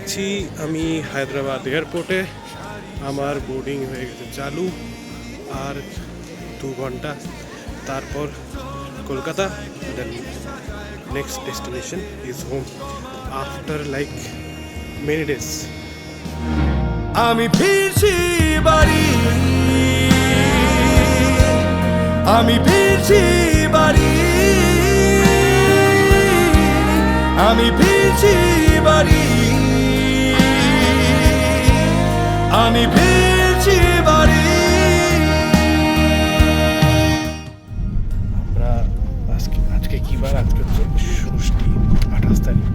আছি আমি হায়দ্রাবাদ এয়ারপোর্টে। আমার বোর্ডিং হয়ে গেছে চালু, আর 2 ঘন্টা তারপর Kolkata. Then next destination is home after like many days. আমি ফিরছি বাড়ি, আমি ফিরছি বাড়ি, আমি ফিরছি বাড়ি, আমি ফিরছি বাড়ি। আমরা আজকে কি বার? আজকে হচ্ছে ষষ্ঠী, 28 তারিখ।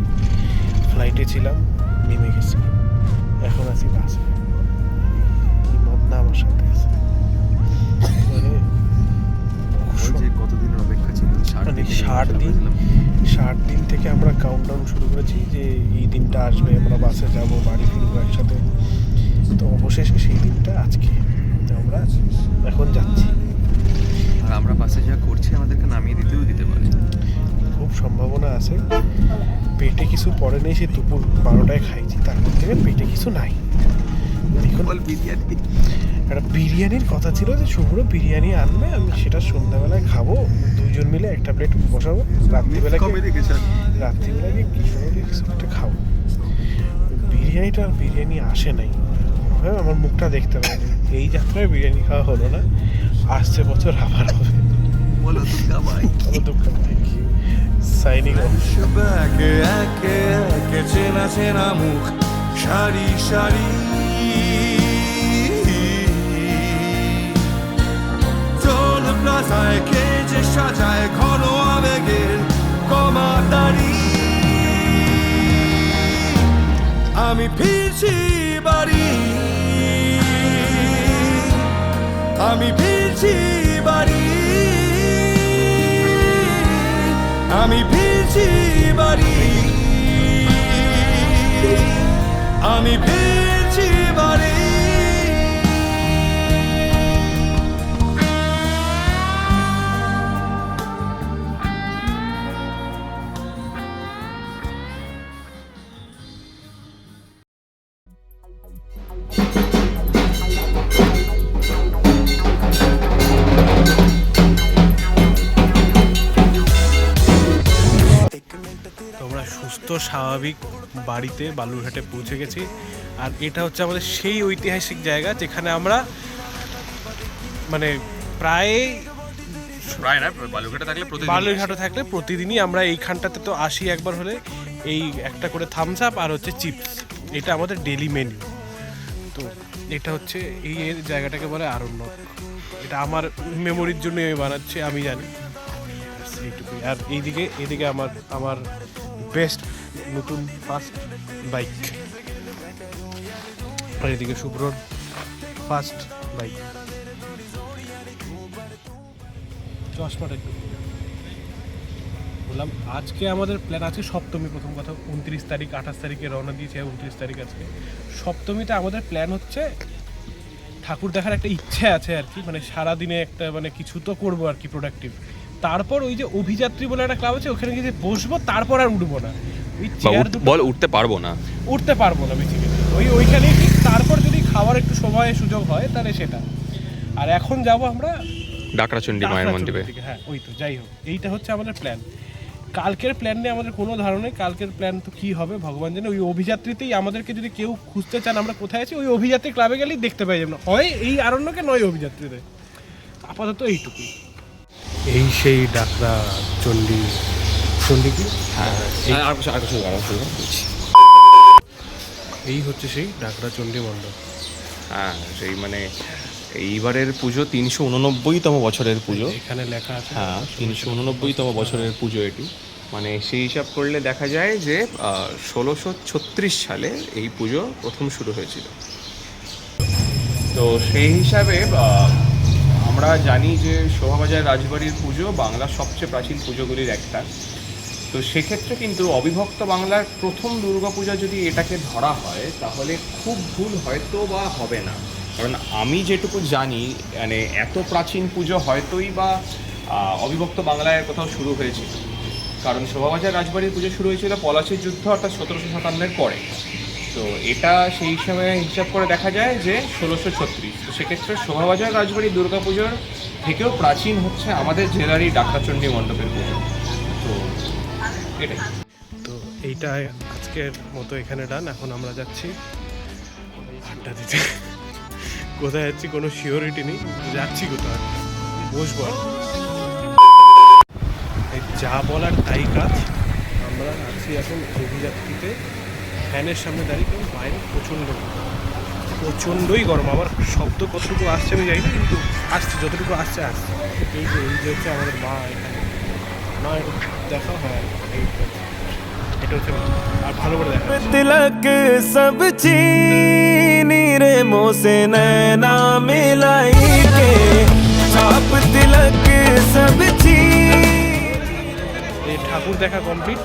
ফ্লাইটে ছিলাম, নেমে গেছি, এখন আছি বাসে। মদনা আমার সাথে আছে। কতদিনের অপেক্ষা ছিল? 60 দিন থেকে আমরা কাউন্টডাউন শুরু করেছি যে এই দিনটা আসবে, আমরা বাসে যাব, বাড়ি ফিরবো একসাথে। তো অবশেষে সেই দিনটা আজকে। তো আমরা এখন যাচ্ছি। আর আমরা বাসে যা করছি আমাদেরকে নামিয়ে দিতে পারে, খুব সম্ভাবনা আছে। পেটে কিছু পড়ে নেই, সে দুপুর 12টায় খাইছি, তারপর থেকে পেটে কিছু নাই। একটা বিরিয়ানির কথা ছিল যে শুভ্র বিরিয়ানি আনবে, আমি সেটা সন্ধ্যাবেলায় খাবো, দুইজন মিলে একটা প্লেট বসাবো, রাত্রিবেলা গিয়ে কিছু একটা খাবো। বিরিয়ানি আসে নাই। হ্যাঁ, আমার মুখটা দেখতে পাইনি। এই যাত্রায় বিরিয়ানি খাওয়া হলো না, আসছে বছর আবার হবে। বলো দুর্গা ভাই, সাইনিং অফ। একে একে একে চেনা চেনা মুখ, সারি সারি টোল প্লাজায় কে যে সাজায় ঘন আবেগের কমাতারি। আমি ফিরছি বাড়ি, আমি ফিরছি বাড়ি, আমি ফিরছি বাড়ি, আমি ফিরছি বাড়ি। তোমরা সুস্থ স্বাভাবিক বাড়িতে বালুরঘাটে পৌঁছে গেছি। আর এটা হচ্ছে আমাদের সেই ঐতিহাসিক জায়গা যেখানে আমরা মানে প্রায় না বালুরঘাটে থাকলে প্রতিদিনই আমরা এইখানটাতে তো আসি একবার হলে। এই একটা করে থামস আপ আর হচ্ছে চিপস, এটা আমাদের ডেলি মেনু। তো এটা হচ্ছে এই জায়গাটাকে বলে আরণ্যক। এটা আমার মেমোরির জন্য আমি বানাচ্ছি, আমি জানি। আর এইদিকে আমার বেস্ট নতুন ফার্স্ট বাইক, আর এদিকে শুভ্রর ফার্স্ট বাইক। চশমাটা একটু বললাম। আজকে আমাদের প্ল্যান আছে সপ্তমী। প্রথম কথা 29 তারিখ, 28 তারিখে রওনা দিয়েছে, 29 তারিখ আজকে। সপ্তমীতে আমাদের প্ল্যান হচ্ছে ঠাকুর দেখার একটা ইচ্ছে আছে আর কি, মানে সারাদিনে একটা মানে কিছু তো করবো আর কি প্রোডাক্টিভ। তারপর ওই যে অভিযাত্রী বলে একটা ক্লাব আছে, ওখানে গিয়ে বসবো, তারপর আর উঠবো না। ওই চেয়ার উঠতে পারবো না বেসিক্যালি ওইখানে ঠিক। তারপর যদি খাওয়ার একটু সময় সুযোগ হয় তাহলে সেটা। আর এখন যাব আমরা ডাকরাচণ্ডী মায়ের মন্দিরে। হ্যাঁ, ওই তো। যাই হোক, এইটা হচ্ছে আমাদের প্ল্যান। কালকের প্ল্যান নিয়ে আমাদের কোনো ধারণা নেই। কালকের প্ল্যান তো কী হবে ভগবান জানে। ওই অভিযাত্রীতেই আমাদেরকে যদি কেউ খুঁজতে চান আমরা কোথায় আছি, ওই অভিযাত্রী ক্লাবে গেলেই দেখতে পাই যাবেন, হয় এই আরণ্যকে নয় অভিযাত্রীতে। আপাতত এইটুকুই। এই সেই ডাকরাচণ্ডী কি? এই হচ্ছে সেই ডাকরাচণ্ডী মণ্ডপ। হ্যাঁ, সেই মানে এইবারের পুজো 389তম বছরের পুজো এখানে লেখা আছে। হ্যাঁ, 389তম বছরের পুজো এটি। মানে সেই হিসাব করলে দেখা যায় যে 1636 সালে এই পুজো প্রথম শুরু হয়েছিল। তো সেই হিসাবে আমরা জানি যে শোভাবাজার রাজবাড়ির পুজো বাংলার সবচেয়ে প্রাচীন পুজোগুলির একটা। তো সেক্ষেত্রে কিন্তু অবিভক্ত বাংলার প্রথম দুর্গাপূজা যদি এটাকে ধরা হয় তাহলে খুব ভুল হয়তো বা হবে না। কারণ আমি যেটুকু জানি মানে এত প্রাচীন পুজো হয়তোই বা অবিভক্ত বাংলায় কোথাও শুরু হয়েছিল, কারণ শোভাবাজার রাজবাড়ির পুজো শুরু হয়েছিল পলাশির যুদ্ধ অর্থাৎ 1757-এর পরে। তো এটা সেই সময় হিসাব করে দেখা যায় যে 1636। তো সেক্ষেত্রে শোভাবাজার রাজবাড়ির দুর্গাপুজোর থেকেও প্রাচীন হচ্ছে আমাদের জেলারই ডাক্তারচণ্ডী মণ্ডপের পুজো। তো এটাই। তো এইটা আজকের মতো এখানে ডান। এখন আমরা যাচ্ছি আড্ডা দিতে। কোথায় যাচ্ছি কোনো শিওরিটি নেই, যাচ্ছি কোথায়, বসবো আর। এই যা বলার তাই কাজ। আমরা আছি এখন অভিযাত্রীতে, ফ্যানের সামনে দাঁড়িয়ে, কারণ বাইরে প্রচণ্ডই গরম। আমার শব্দ কতটুকু আসছে আমি জানি না, কিন্তু আসছে, যতটুকু আসছে। এই যে হচ্ছে আমাদের মা, এখানে মা দেখা হয়, এটা হচ্ছে আর ভালো করে দেখা तिलक सब चीनी रे मुँह से नैना मिलाई के छाप तिलक सब এই ঠাকুর দেখা কমপ্লিট।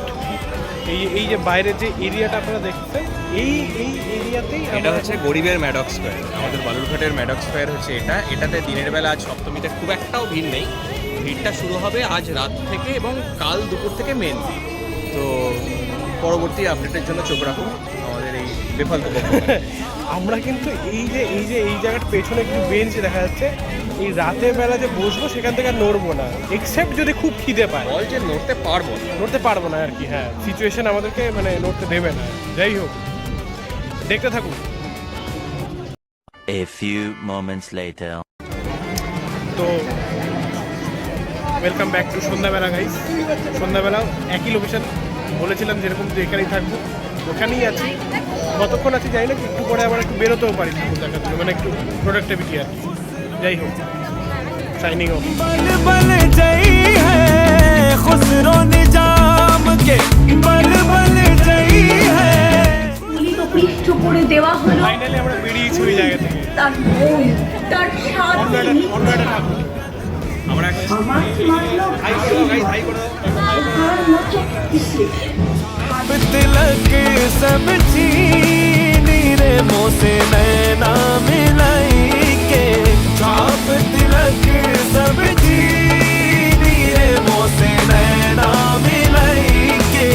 এই যে বাইরের যে এরিয়াটা আপনারা দেখছেন, এই এরিয়াতেই এটা হচ্ছে গরিবের ম্যাডক স্কোয়ার। আমাদের বালুরঘাটের ম্যাডক স্কোয়ার হচ্ছে এটাতে দিনের বেলা আজ সপ্তমীতে খুব একটাও ভিড় নেই। ভিড়টা শুরু হবে আজ রাত থেকে এবং কাল দুপুর থেকে মেন। তো পরবর্তী আপডেটের জন্য চোখ রাখুন আমাদের এই বেফালতু আমরা কিন্তু এই জায়গার পেছনে কিছু বেঞ্চ দেখা যাচ্ছে। এই রাতের বেলা যে বসবো সেখান থেকে আর নড়বো না, এক্সেপ্ট যদি খুব খিদে পায়। বল যে নড়তে পারবো না আর কি। হ্যাঁ, সিচুয়েশন আমাদেরকে মানে নড়তে দেবে না। যাই হোক, দেখতে থাকুন। A few moments later. তো ওয়েলকাম ব্যাক টু সন্ধ্যাবেলা গাইস। সন্ধ্যাবেলাও একই লোকেশন, বলেছিলাম যেরকম যে এখানেই থাকবো, ওখানেই আছি। কতক্ষণ আছি জানি না, একটু পরে আবার একটু বেরোতেও পারি ঠাকুর দেখার জন্য, মানে একটু প্রোডাক্টিভিটি আর কি। যাই হোক, সাইনিং অফ। बल बल जई है खुसरो निजाम के बल बल जई है তুলিত পৃষ্ঠ করে দেওয়া হলো ফাইনালি আমরা বেরিয়েছি ওই জায়গা থেকে। তার মন, তার স্বাদ অন্য একটা ঠাকুর। আমরা এখন আমাকে মাত্র হাই করে দাও গাইস, হাই করে দাও। তার মতো কিসে तिलक सब चीनी रे मुँह से नैना मिलाई के छाप तिलक सब चीनी रे मुँह से नैना मिलाई के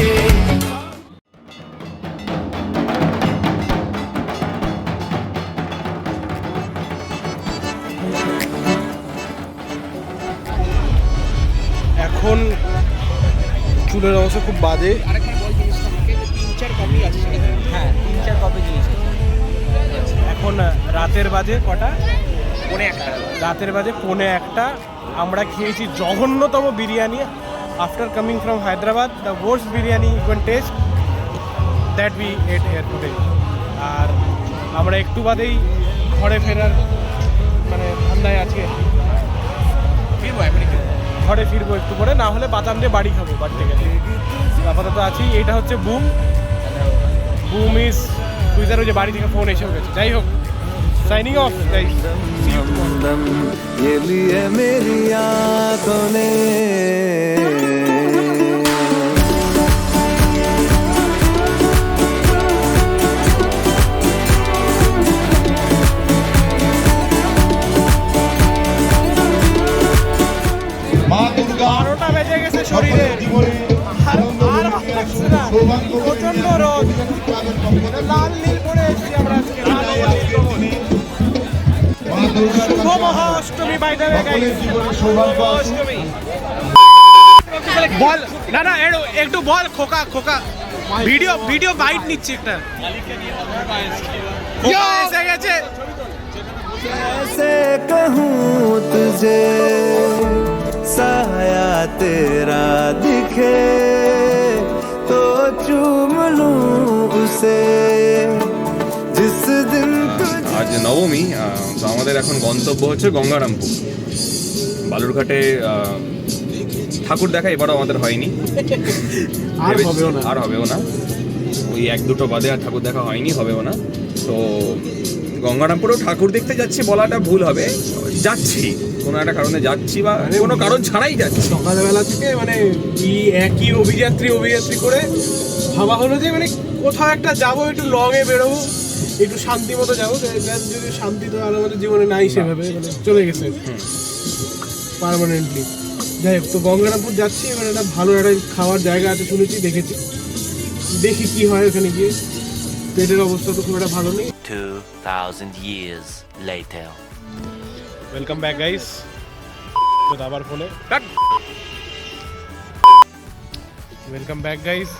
এখন চুলের অবস্থা খুব বাজে। হ্যাঁ 3-4 কপি জিনিস আছে। এখন রাতের বাজে কটা? পৌনে 1টা। রাতের বাজে 1:45। আমরা খেয়েছি জঘন্যতম biryani. After coming from Hyderabad, the worst biryani you can taste that we ate here today. আর আমরা একটু বাদেই ঘরে ফেরার মানে ধান্দায় আছি। ঘরে ফিরবো একটু পরে, না হলে বাদাম দিয়ে বাড়ি খাবো বাড়িতে গেলে। আপাতত আছি। এটা হচ্ছে বুম ইজ টুইটার, ওই যে বাড়ি থেকে ফোন এসেও গেছে। যাই হোক, signing off guys, see you tomorrow. दम ये लिए मेरी आंखों ने মা দুর্গা 12টা বেজে গেছে শরীরে, আর ভালো লাগছে না। প্রচন্ড রোদ, লাল নীল পরে এসেছি আমরা আজকে। মা দুর্গার শুভ Mahashtami by the way guys. জীবনে সৌভাগ্য আসুক। বল না একটু বল। খোকা ভিডিও বাইট নিচ্ছি একটা। খোকা এসে গেছে। कैसे कहूँ तुझे साया तेरा दिखे तो चूम लूं उसे जिस दिन तुझे আজ নবমী। তো আমাদের এখন গন্তব্য হচ্ছে গঙ্গারামপুর। বালুরঘাটে ঠাকুর দেখা এবারও আমাদের হয়নি, আর হবেও না। ওই 1-2টো বাদে আর ঠাকুর দেখা হয়নি, হবেও না। তো গঙ্গারামপুরেও ঠাকুর দেখতে যাচ্ছি বলাটা ভুল হবে, যাচ্ছি কোনো একটা কারণে যাচ্ছি, বা কোনো কারণ ছাড়াই যাচ্ছি। সকালবেলা থেকে মানে এই একই অভিযাত্রী করে ভাবা হলো যে মানে কোথাও একটা যাবো, একটু লংয়ে বেরোবো। একটু শান্তি মতো যাবো, যদি শান্তি তো আর আমাদের জীবনে নাই সেভাবে, মানে চলে গেছে পার্মানেন্টলি। যাই হোক, তো গঙ্গারামপুর যাচ্ছি, এবার একটা ভালো একটা খাওয়ার জায়গা আছে শুনেছি, দেখেছি, দেখি কি হয় ওখানে গিয়ে। পেটের অবস্থা তো খুব একটা ভালো নেই। 2000 years later. Welcome back guys. তো আবার ফোনে ওয়েলকাম ব্যাক গাইস।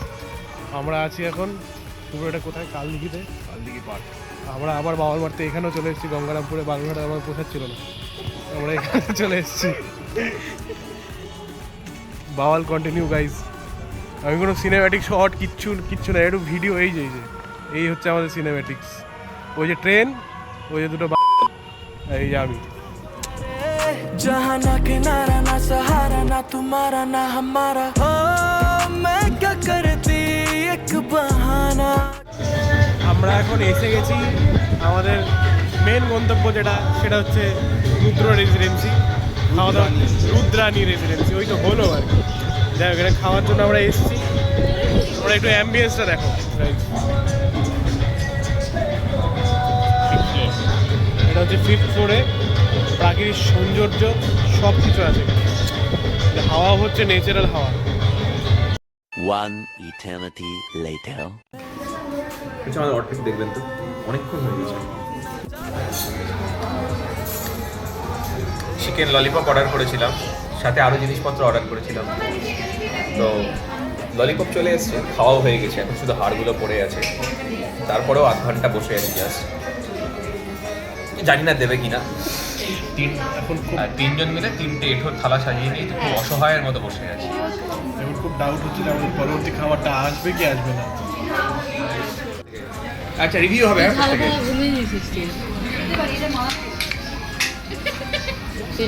আমরা আছি এখন পুরোটা কোথায়, কালদিঘিতে, কালদিঘি পার্ক। আমরা আবার বাবার মারতে এখানেও চলে এসেছি, গঙ্গারামপুরে বালুরঘাটে আমার পোষাচ্ছিল না, আমরা এখানে চলে এসেছি। Bowel continue guys. আমি কোনো সিনেম্যাটিক শট কিচ্ছু না, একটু ভিডিও। এই হচ্ছে আমাদের সিনেম্যাটিক্স। ওই যে ট্রেন, ওই যে দুটো এই যে আমি। जहाँ ना किनारा ना सहारा ना तुम्हारा ना हमारा, ओ मैं क्या करती एक बहाना। আমরা এখন এসে গেছি আমাদের মেন গন্তব্য, সেটা হচ্ছে রুদ্র রেসিডেন্সি, খাওয়া দাওয়া, রুদ্রাণী রেসিডেন্সি, ওই তো হলো আর কি। যাই হোক, এখানে খাওয়ার জন্য আমরা এসেছি। আমরা একটু অ্যাম্বিয়েন্সটা দেখো, এটা হচ্ছে 5th ফ্লোরে, প্রাকৃতিক সৌন্দর্য সব কিছু আছে, হাওয়া হচ্ছে ন্যাচারাল হাওয়া। One eternity later. আচ্ছা, আমাদের অর্ডারটি দেখবেন তো, অনেকক্ষণ হয়ে গেছে। চিকেন ললিপপ অর্ডার করেছিলাম, সাথে আরও জিনিসপত্র অর্ডার করেছিলাম। তো ললিপপ চলে এসছে, খাওয়াও হয়ে গেছে, এখন শুধু হাড়গুলো পড়ে আছে। তারপরেও আধ ঘন্টা বসে আছি জাস্ট, জানি না দেবে কিনা। এখন খুব তিনজন মিলে 3টে এঁঠোর থালা সাজিয়ে নিয়ে খুব অসহায়ের মতো বসে আছি। এখন খুব ডাউট হচ্ছে যে আমাদের পরবর্তী খাবারটা আসবে কি আসবে না। আচ্ছা, রিভিউ হবে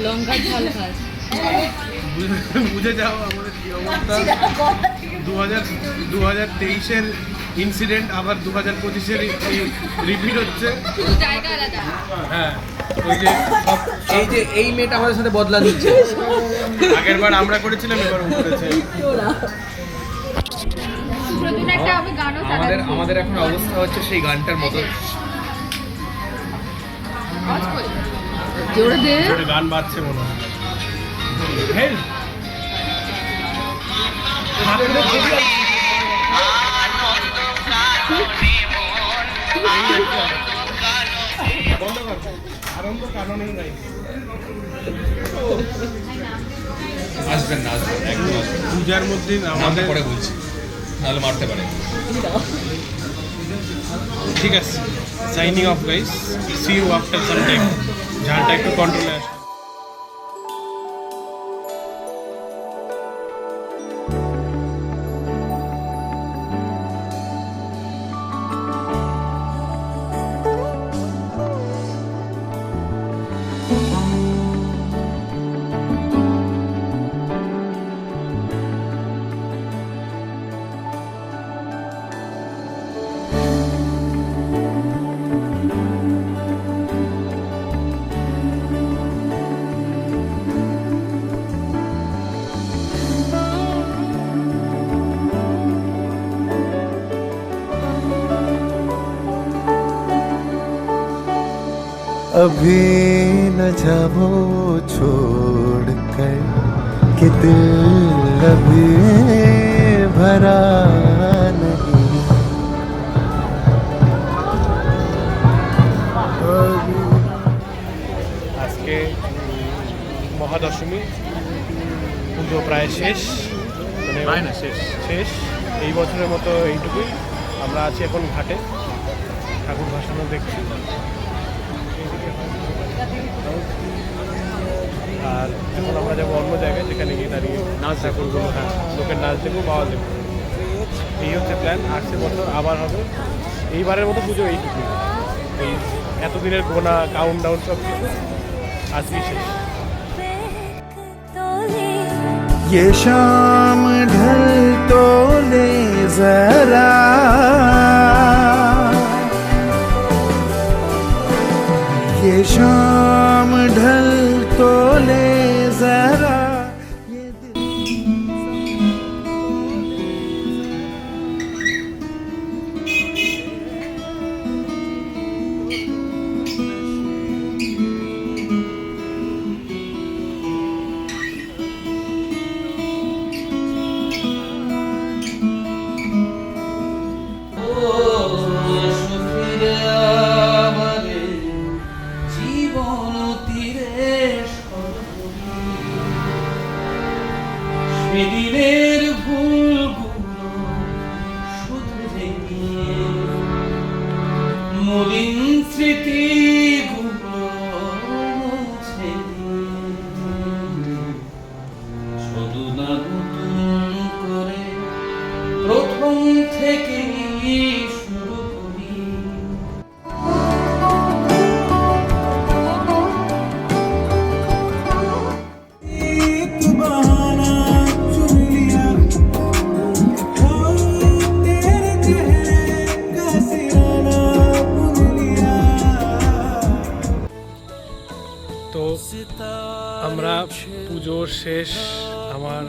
লঙ্কার ঝাল খাস। বুঝে যাও আমাদের কি অবস্থা। 2023-এর ইনসিডেন্ট আবার 2025-এর রিপিট হচ্ছে। জায়গা আলাদা। হ্যাঁ, ওই যে এই মেয়েটা আমাদের সাথে বদলা দিচ্ছে। আগের বার আমরা করেছিলাম, এবার ও করেছে। প্রথমে একটা আমি গানও আমাদের এখন অবস্থা হচ্ছে সেই গানটার মতো। জোরে দে। একটা গান বাজছে মনে হয়। হেল্প বন্ধ কর, আনন্দ কারণেই নাই। আসবেন না, আসবেন একদম আসবেন। পূজার মধ্যে আমাদের পরে বলছি, নাহলে মারতে পারে। ঠিক আছে, signing off guys, see you after some time. ঝালটা একটু কন্ট্রোলে আসে। अभी न जाओ छोड़ कर कि दिल अभी भरा नहीं। আজকে মহাদশমী, পুজো প্রায় শেষ, মানে শেষ এই বছরের মতো এইটুকুই। আমরা আছি এখন ঘাটে, ঠাকুর ভাসানো দেখছি। আর এখন আমরা যাবো অন্য জায়গায়, যেখানে গিয়ে দাঁড়িয়ে নাচ ঠাকুরগুলো, হ্যাঁ, লোকের নাচ দেখবো, পাওয়া দেখবো। এই হচ্ছে প্ল্যান। আসছে বছর আবার হবে। এইবারের মতো পুজো এইটুকুই। এই এতদিনের গোনা কাউন্ট ডাউন সব কিছু আজকেই শেষ। ये शाम ढल तो ले जरा, ये शाम ढल तो ले जरा। সেদিনের ভুলগুলো শুধরে নিয়ে মলিন স্মৃতিগুলো মুছে দিয়ে শুধু না নতুন করে প্রথম থেকে শুরু করি। তো আমরা পুজো শেষ, আমার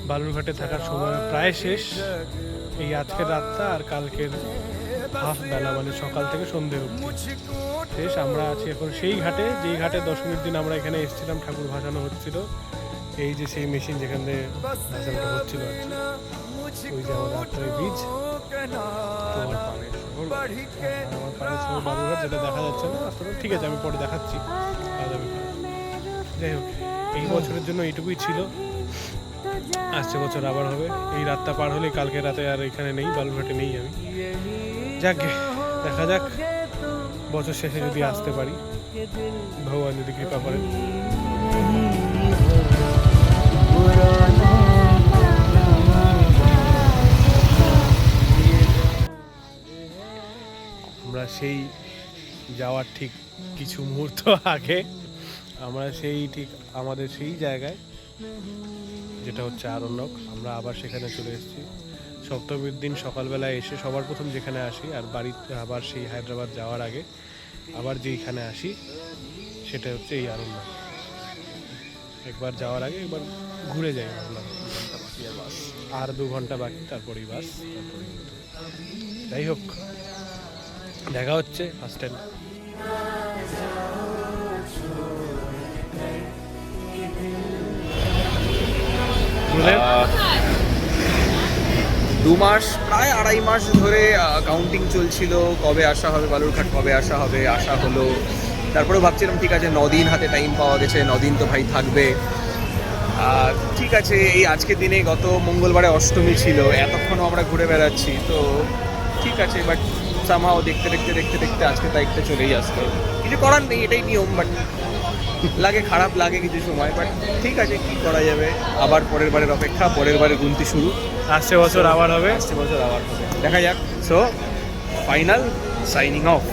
বালুরঘাটে থাকার সময় প্রায় শেষ। এই আজকের রাতটা আর কালকের হাফ বেলা মানে সকাল থেকে সন্ধে অবধি শেষ। আমরা আছি এখন সেই ঘাটে, যেই ঘাটে দশমীর দিন আমরা এখানে এসেছিলাম, ঠাকুর ভাসানো হচ্ছিল। এই যে সেই মেশিন যেখান থেকে ভাসানোটা হচ্ছিল আর কি, ওই যে আমার রাত্রে বীজ তোমার পাড়ে আমার পাড়ের সঙ্গে বালুরঘাট, যেটা দেখা যাচ্ছে না আসলে। ঠিক আছে, আমি পরে দেখাচ্ছি। যাই হোক, এই বছরের জন্য এইটুকুই ছিল। আসছে বছর আবার হবে। এই রাতটা পার হলে কালকে রাতে আর এখানে নেই, বালুরঘাটে নেই আমি। যাক, দেখা যাক বছর শেষে যদি আসতে পারি, ভগবান যদি কৃপা করেন। আমরা সেই যাওয়ার ঠিক কিছু মুহূর্ত আগে আমরা ঠিক আমাদের সেই জায়গায়, যেটা হচ্ছে আরণ্যক, আমরা আবার সেখানে চলে এসেছি। সপ্তমীর দিন সকালবেলায় এসে সবার প্রথম যেখানে আসি, আর বাড়িতে আবার সেই হায়দ্রাবাদ যাওয়ার আগে আবার যেইখানে আসি সেটা হচ্ছে এই আরণ্যক। একবার যাওয়ার আগে একবার ঘুরে যাই, ভাবলাম আর 2 ঘন্টা বাকি, তারপরেই বাস। যাই হোক, দেখা হচ্ছে ফার্স্ট টাইম। দু মাস, প্রায় 2.5 মাস ধরে কাউন্টিং চলছিল, কবে আসা হবে বালুরঘাট, কবে আসা হবে। আসা হলো, তারপরেও ভাবছিলাম ঠিক আছে 9 দিন হাতে টাইম পাওয়া গেছে, 9 দিন তো ভাই থাকবে। ঠিক আছে, এই আজকের দিনে গত মঙ্গলবারে অষ্টমী ছিল, এতক্ষণও আমরা ঘুরে বেড়াচ্ছি, তো ঠিক আছে। বাট সামহাও দেখতে দেখতে দেখতে দেখতে আজকে তারিখটা চলেই আসতো। কিছু করার নেই, এটাই নিয়ম। বাট লাগে, খারাপ লাগে কিছু সময়, বাট ঠিক আছে, কি করা যাবে। আবার পরের বারের অপেক্ষা, পরের বারের গুনতি শুরু। আসছে বছর আবার হবে, আসছে বছর আবার হবে, দেখা যাক। So final signing off.